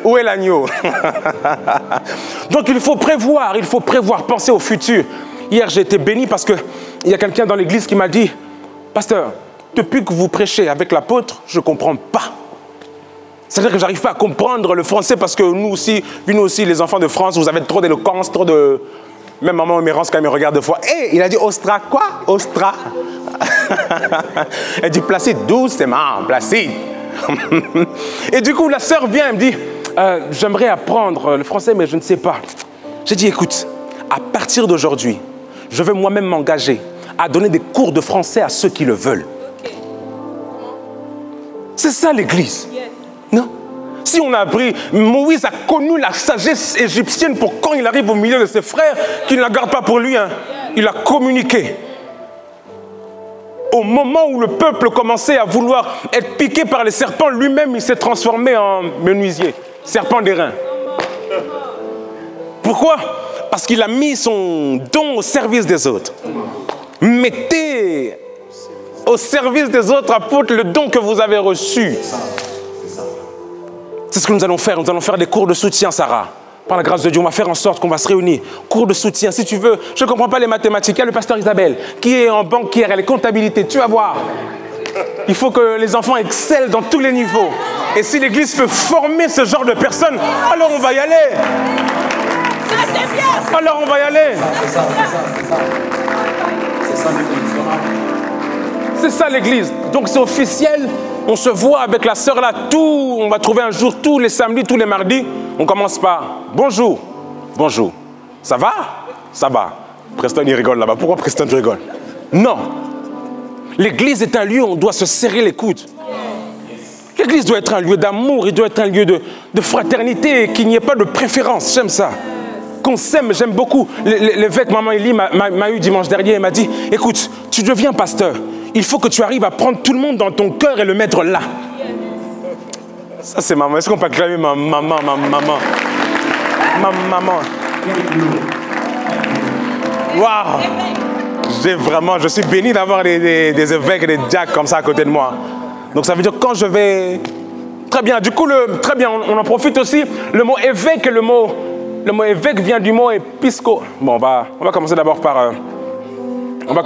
Où est l'agneau? Donc il faut prévoir, penser au futur. Hier, j'ai été béni parce qu'il y a quelqu'un dans l'église qui m'a dit, pasteur, depuis que vous prêchez avec l'apôtre, je ne comprends pas. C'est-à-dire que je n'arrive pas à comprendre le français parce que nous aussi, les enfants de France, vous avez trop d'éloquence, trop de... Même maman Mérance, quand elle me regarde 2 fois, hey, il a dit Ostra, quoi? Ostra. Elle dit Placide, doucement, Placide. Et du coup, la sœur vient, elle me dit, j'aimerais apprendre le français, mais je ne sais pas. J'ai dit, écoute, à partir d'aujourd'hui, je vais moi-même m'engager à donner des cours de français à ceux qui le veulent. C'est ça l'église. Non. Si on a appris, Moïse a connu la sagesse égyptienne pour quand il arrive au milieu de ses frères, qu'il ne la garde pas pour lui. Hein. Il a communiqué. Au moment où le peuple commençait à vouloir être piqué par les serpents, lui-même, il s'est transformé en menuisier, serpent d'airain. Pourquoi? Parce qu'il a mis son don au service des autres. Mettez au service des autres, apôtres, le don que vous avez reçu. C'est ce que nous allons faire. Nous allons faire des cours de soutien, Sarah. Par la grâce de Dieu, on va faire en sorte qu'on va se réunir. Cours de soutien, si tu veux. Je ne comprends pas les mathématiques. Il y a le pasteur Isabelle qui est en banquière, elle est comptabilité. Tu vas voir. Il faut que les enfants excellent dans tous les niveaux. Et si l'église peut former ce genre de personnes, alors on va y aller. Alors on va y aller. C'est ça l'église. Donc c'est officiel. On se voit avec la sœur là, on va trouver un jour, tous les samedis, tous les mardis. On commence par bonjour, bonjour. Ça va? Ça va. Preston, il rigole là-bas. Pourquoi Preston rigole? Non. L'église est un lieu où on doit se serrer les coudes. L'église doit être un lieu d'amour, il doit être un lieu de fraternité, qu'il n'y ait pas de préférence. J'aime ça. Qu'on s'aime, j'aime beaucoup. L'évêque Maman Elie m'a eu dimanche dernier, elle m'a dit, écoute, tu deviens pasteur. Il faut que tu arrives à prendre tout le monde dans ton cœur et le mettre là. Ça, c'est maman. Est-ce qu'on peut acclamer ma maman? Ma maman. Waouh! Je suis béni d'avoir des évêques et des diacres comme ça à côté de moi. Donc ça veut dire que quand je vais... Très bien, du coup, très bien, on en profite aussi. Le mot évêque, le mot évêque vient du mot épisco. Bon, on va commencer d'abord par... On va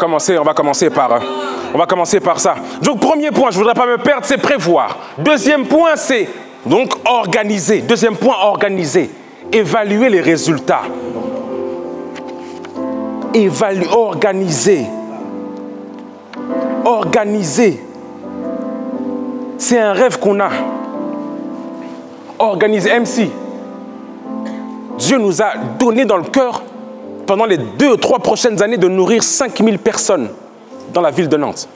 commencer par ça. Donc, premier point, je ne voudrais pas me perdre, c'est prévoir. Deuxième point, c'est donc organiser. Deuxième point, organiser. Évaluer les résultats. Organiser. Organiser. C'est un rêve qu'on a. Organiser. MC. Dieu nous a donné dans le cœur, pendant les 2 ou 3 prochaines années, de nourrir 5000 personnes dans la ville de Nantes.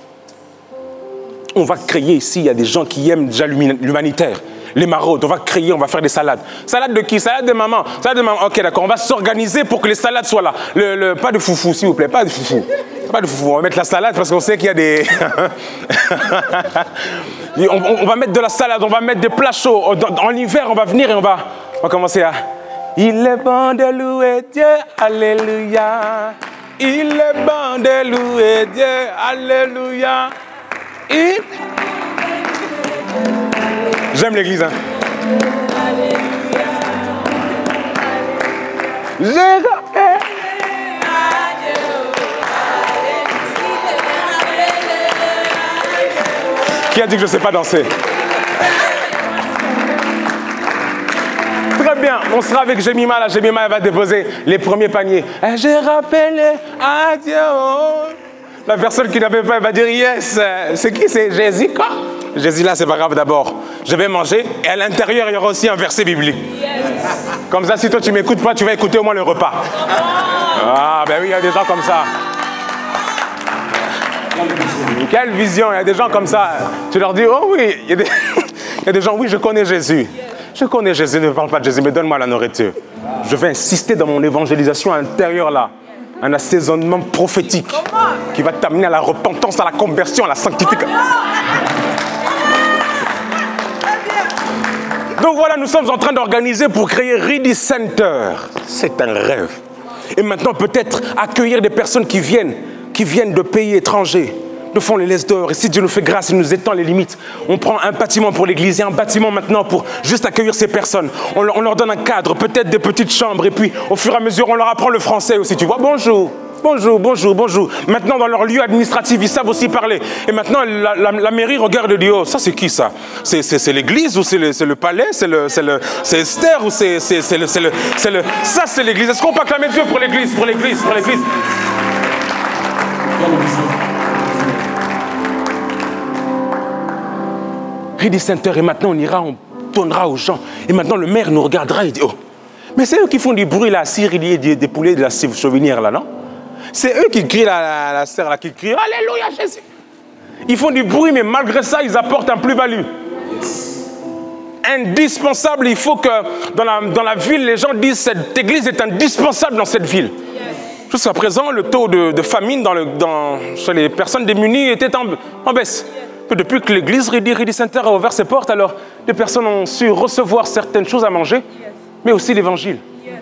On va créer ici, il y a des gens qui aiment déjà l'humanitaire, les maraudes, on va créer, on va faire des salades. Salade de qui? Salade de maman. Salade de maman. Ok, d'accord, on va s'organiser pour que les salades soient là. Pas de foufou, s'il vous plaît, pas de foufou. Pas de foufou, on va mettre la salade parce qu'on sait qu'il y a des... on va mettre de la salade, on va mettre des plats chauds. En hiver, on va venir et on va commencer à... Il est bon de louer Dieu, alléluia. Il est bon de louer Dieu, alléluia. J'aime l'église, hein. Qui a dit que je ne sais pas danser? Très bien, on sera avec Jemima. Là, Jemima, elle va déposer les premiers paniers. J'ai rappelé à Dieu. La personne qui n'avait pas, elle va dire yes. C'est qui? C'est Jésus, quoi? Jésus, là, c'est pas grave d'abord. Je vais manger et à l'intérieur, il y aura aussi un verset biblique. Yes. Comme ça, si toi, tu m'écoutes pas, tu vas écouter au moins le repas. Ah, ben oui, il y a des gens comme ça. Quelle vision, il y a des gens comme ça. Tu leur dis, oh oui, il y a des gens, oui, je connais Jésus. Je connais Jésus, ne me parle pas de Jésus, mais donne-moi la nourriture. Je vais insister dans mon évangélisation intérieure là. Un assaisonnement prophétique qui va t'amener à la repentance, à la conversion, à la sanctification. Donc voilà, nous sommes en train d'organiser pour créer Ready Center. C'est un rêve. Et maintenant, peut-être accueillir des personnes qui viennent de pays étrangers, de fond les laisse dehors. Et si Dieu nous fait grâce, il nous étend les limites. On prend un bâtiment pour l'église et un bâtiment maintenant pour juste accueillir ces personnes. On leur donne un cadre, peut-être des petites chambres. Et puis, au fur et à mesure, on leur apprend le français aussi. Tu vois, bonjour. Bonjour, bonjour, bonjour. Maintenant, dans leur lieu administratif, ils savent aussi parler. Et maintenant, la mairie regarde et dit, oh, ça c'est qui ça? C'est l'église ou c'est le palais? C'est Esther ou c'est le... Ça c'est l'église. Est-ce qu'on peut acclamer Dieu pour l'église? Pour l'église, pour l'église. Ready Center, et maintenant on ira, on donnera aux gens. Et maintenant le maire nous regardera et dit, oh, mais c'est eux qui font du bruit là, s'il y a des poulets de la chauvière là, non? C'est eux qui crient, la sœur là, qui crie, alléluia Jésus. Ils font du bruit, mais malgré ça, ils apportent un plus-value. Yes. Indispensable, il faut que dans la ville, les gens disent, cette église est indispensable dans cette ville. Yes. Jusqu'à présent, le taux de famine chez les personnes démunies était en baisse. Yes. Depuis que l'église Ready Center a ouvert ses portes, alors les personnes ont su recevoir certaines choses à manger, yes, mais aussi l'évangile. Yes.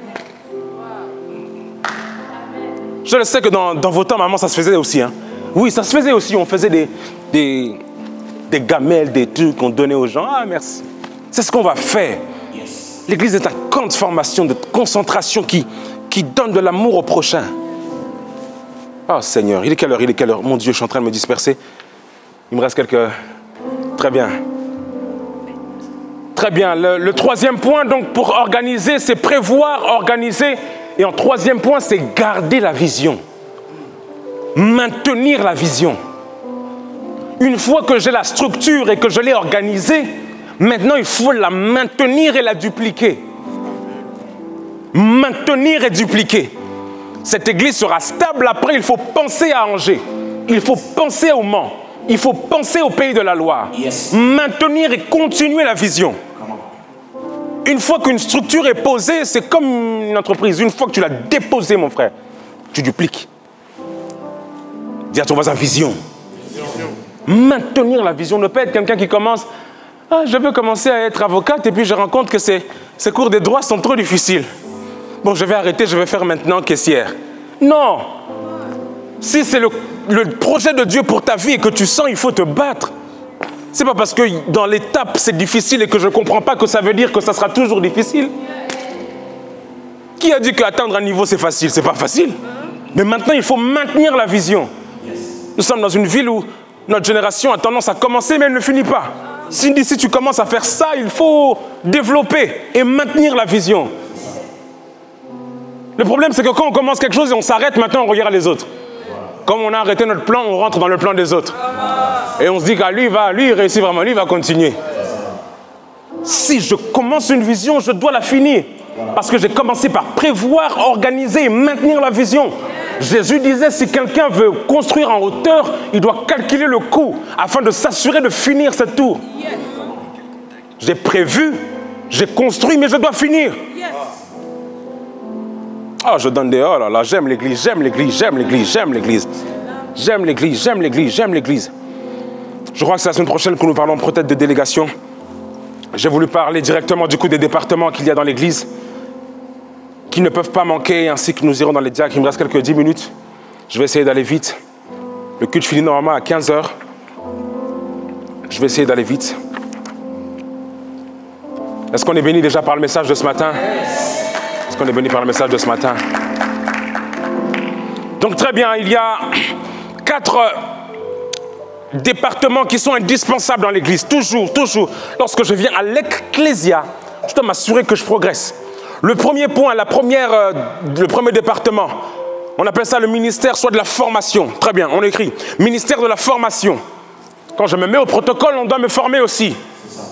Je le sais que dans vos temps, maman, ça se faisait aussi. Hein. Oui, ça se faisait aussi. On faisait des gamelles, des trucs qu'on donnait aux gens. Ah, merci. C'est ce qu'on va faire. Yes. L'église est un camp de formation, de concentration qui donne de l'amour au prochain. Oh Seigneur, il est quelle heure? Il est quelle heure? Mon Dieu, je suis en train de me disperser. Il me reste quelques... Très bien. Très bien. Le troisième point, donc, pour organiser, c'est prévoir, organiser. Et en troisième point, c'est garder la vision. Maintenir la vision. Une fois que j'ai la structure et que je l'ai organisée, maintenant, il faut la maintenir et la dupliquer. Maintenir et dupliquer. Cette église sera stable. Après, il faut penser à Angers. Il faut penser au Mans. Il faut penser au pays de la Loire. Yes. Maintenir et continuer la vision. Une fois qu'une structure est posée, c'est comme une entreprise. Une fois que tu l'as déposée, mon frère, tu dupliques. Dis à ton voisin, vision. Maintenir la vision. Ne pas être quelqu'un qui commence, ah, je veux commencer à être avocate et puis je rencontre que ces cours de droit sont trop difficiles. Bon, je vais arrêter, je vais faire maintenant caissière. Non. Si c'est le projet de Dieu pour ta vie et que tu sens, il faut te battre. C'est pas parce que dans l'étape c'est difficile et que je ne comprends pas que ça veut dire que ça sera toujours difficile. Qui a dit qu'atteindre un niveau c'est facile? C'est pas facile. Mais maintenant il faut maintenir la vision. Nous sommes dans une ville où notre génération a tendance à commencer mais elle ne finit pas. Si d'ici tu commences à faire ça, il faut développer et maintenir la vision. Le problème c'est que quand on commence quelque chose et on s'arrête, maintenant on regarde les autres. Comme on a arrêté notre plan, on rentre dans le plan des autres. Et on se dit que lui, il réussit vraiment, lui, il va continuer. Si je commence une vision, je dois la finir. Parce que j'ai commencé par prévoir, organiser et maintenir la vision. Jésus disait, si quelqu'un veut construire en hauteur, il doit calculer le coût afin de s'assurer de finir cette tour. J'ai prévu, j'ai construit, mais je dois finir. Oh, je donne des oh là là, j'aime l'église, j'aime l'église, j'aime l'église, j'aime l'église. J'aime l'église, j'aime l'église, j'aime l'église. Je crois que c'est la semaine prochaine que nous parlons peut-être de délégation. J'ai voulu parler directement du coup des départements qu'il y a dans l'église, qui ne peuvent pas manquer, ainsi que nous irons dans les diacres. Il me reste quelques 10 minutes. Je vais essayer d'aller vite. Le culte finit normalement à 15h. Je vais essayer d'aller vite. Est-ce qu'on est béni déjà par le message de ce matin? Est-ce qu'on est béni par le message de ce matin? Donc très bien, il y a 4 départements qui sont indispensables dans l'église. Toujours, toujours. Lorsque je viens à l'ecclésia, je dois m'assurer que je progresse. Le premier point, le premier département, on appelle ça le ministère soit de la formation. Très bien, on écrit ministère de la formation. Quand je me mets au protocole, on doit me former aussi.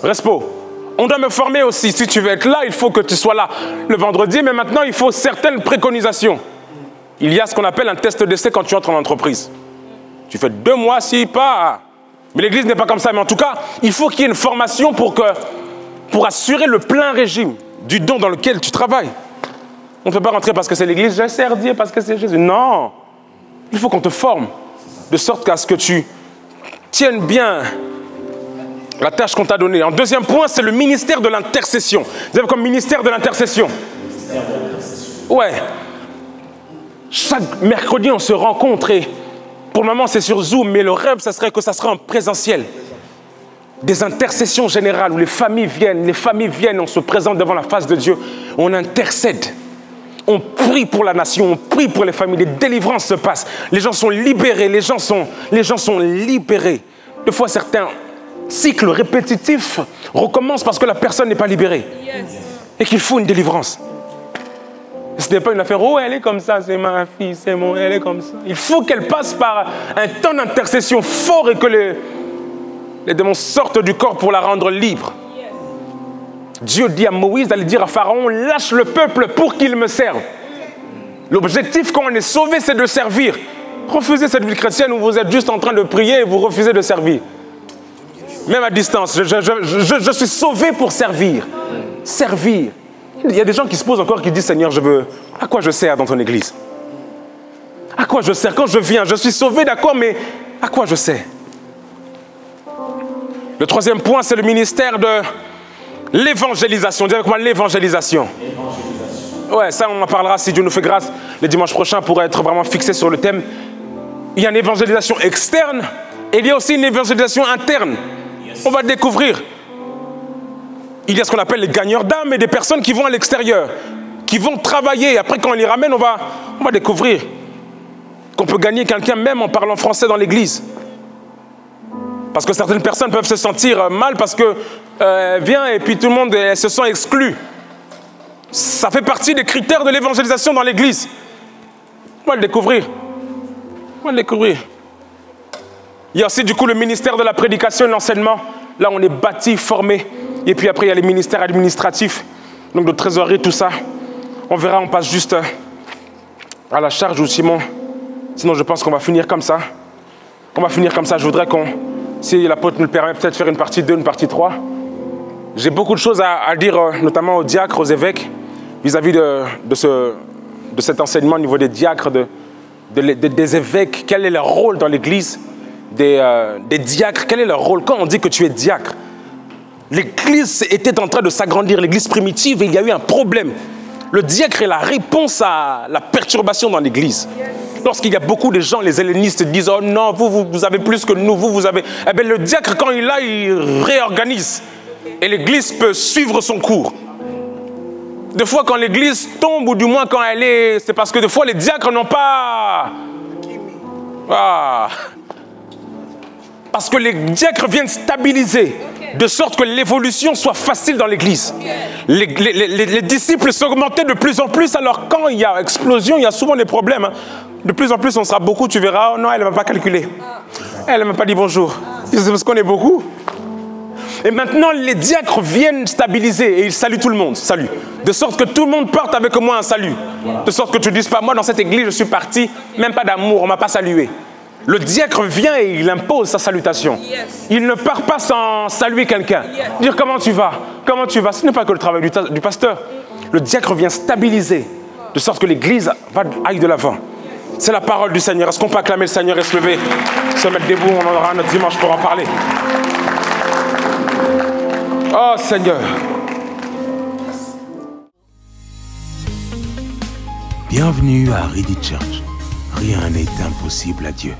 Respo. On doit me former aussi. Si tu veux être là, il faut que tu sois là le vendredi, mais maintenant, il faut certaines préconisations. Il y a ce qu'on appelle un test d'essai quand tu entres en entreprise. Tu fais 2 mois, si pas. Mais l'église n'est pas comme ça. Mais en tout cas, il faut qu'il y ait une formation pour assurer le plein régime du don dans lequel tu travailles. On ne peut pas rentrer parce que c'est l'église, je sers Dieu parce que c'est Jésus. Non. Il faut qu'on te forme de sorte qu'à ce que tu tiennes bien la tâche qu'on t'a donnée. En deuxième point, c'est le ministère de l'intercession. Vous avez comme ministère de l'intercession? Ouais. Chaque mercredi, on se rencontre et pour le moment, c'est sur Zoom, mais le rêve, ça serait que ça serait en présentiel. Des intercessions générales où les familles viennent, on se présente devant la face de Dieu, on intercède. On prie pour la nation, on prie pour les familles, les délivrances se passent. Les gens sont libérés, les gens sont libérés. Des fois, certains cycles répétitifs recommencent parce que la personne n'est pas libérée. Et qu'il faut une délivrance. Ce n'est pas une affaire, oh, elle est comme ça, c'est ma fille, elle est comme ça. Il faut qu'elle passe par un temps d'intercession fort et que les démons sortent du corps pour la rendre libre. Dieu dit à Moïse d'aller dire à Pharaon, lâche le peuple pour qu'il me serve. L'objectif quand on est sauvé, c'est de servir. Refusez cette vie chrétienne où vous êtes juste en train de prier et vous refusez de servir. Même à distance, je suis sauvé pour servir. Servir. Il y a des gens qui se posent encore, qui disent, Seigneur, à quoi je sers dans ton église? À quoi je sers? Quand je viens, je suis sauvé, d'accord, mais à quoi je sers? Le troisième point, c'est le ministère de l'évangélisation. Dis avec moi, l'évangélisation. Ouais, ça, on en parlera si Dieu nous fait grâce le dimanche prochain pour être vraiment fixé sur le thème. Il y a une évangélisation externe et il y a aussi une évangélisation interne. On va découvrir. Il y a ce qu'on appelle les gagneurs d'âme et des personnes qui vont à l'extérieur, qui vont travailler. Et après, quand on les ramène, on va découvrir qu'on peut gagner quelqu'un même en parlant français dans l'église. Parce que certaines personnes peuvent se sentir mal parce que vient et puis tout le monde se sent exclu. Ça fait partie des critères de l'évangélisation dans l'église. On va le découvrir. On va le découvrir. Il y a aussi du coup le ministère de la prédication et de l'enseignement. Là, on est bâti, formé. Et puis après, il y a les ministères administratifs, donc de trésorerie, tout ça. On verra, on passe juste à la charge ou Simon. Sinon, je pense qu'on va finir comme ça. On va finir comme ça. Je voudrais si l'apôtre nous le permet, peut-être faire une partie 2, une partie 3. J'ai beaucoup de choses à dire, notamment aux diacres, aux évêques, vis-à-vis de cet enseignement au niveau des diacres, des évêques. Quel est leur rôle dans l'église? Des diacres, quel est leur rôle? Quand on dit que tu es diacre, l'église était en train de s'agrandir, l'église primitive, et il y a eu un problème Le diacre est la réponse à la perturbation dans l'église. Lorsqu'il y a beaucoup de gens, les hellénistes disent « Oh non, vous avez plus que nous, vous avez... » Eh bien, le diacre, quand il est là, il réorganise. Et l'église peut suivre son cours. Des fois, quand l'église tombe, ou du moins quand elle est... C'est parce que des fois, les diacres n'ont pas... Ah. Parce que les diacres viennent stabiliser, de sorte que l'évolution soit facile dans l'église. Les disciples s'augmentaient de plus en plus, alors quand il y a explosion, il y a souvent des problèmes. Hein. De plus en plus, on sera beaucoup, tu verras, oh non, elle ne m'a pas calculé. Elle ne m'a pas dit bonjour. C'est parce qu'on est beaucoup. Et maintenant, les diacres viennent stabiliser et ils saluent tout le monde. Salut. De sorte que tout le monde porte avec moi un salut. De sorte que tu ne dises pas, moi dans cette église, je suis parti, même pas d'amour, on ne m'a pas salué. Le diacre vient et il impose sa salutation. Il ne part pas sans saluer quelqu'un. Dire comment tu vas, comment tu vas. Ce n'est pas que le travail du pasteur. Le diacre vient stabiliser, de sorte que l'église aille de l'avant. C'est la parole du Seigneur. Est-ce qu'on peut acclamer le Seigneur et se lever, se mettre debout? On aura un autre dimanche pour en parler. Oh Seigneur. Bienvenue à Ready Church. Rien n'est impossible à Dieu.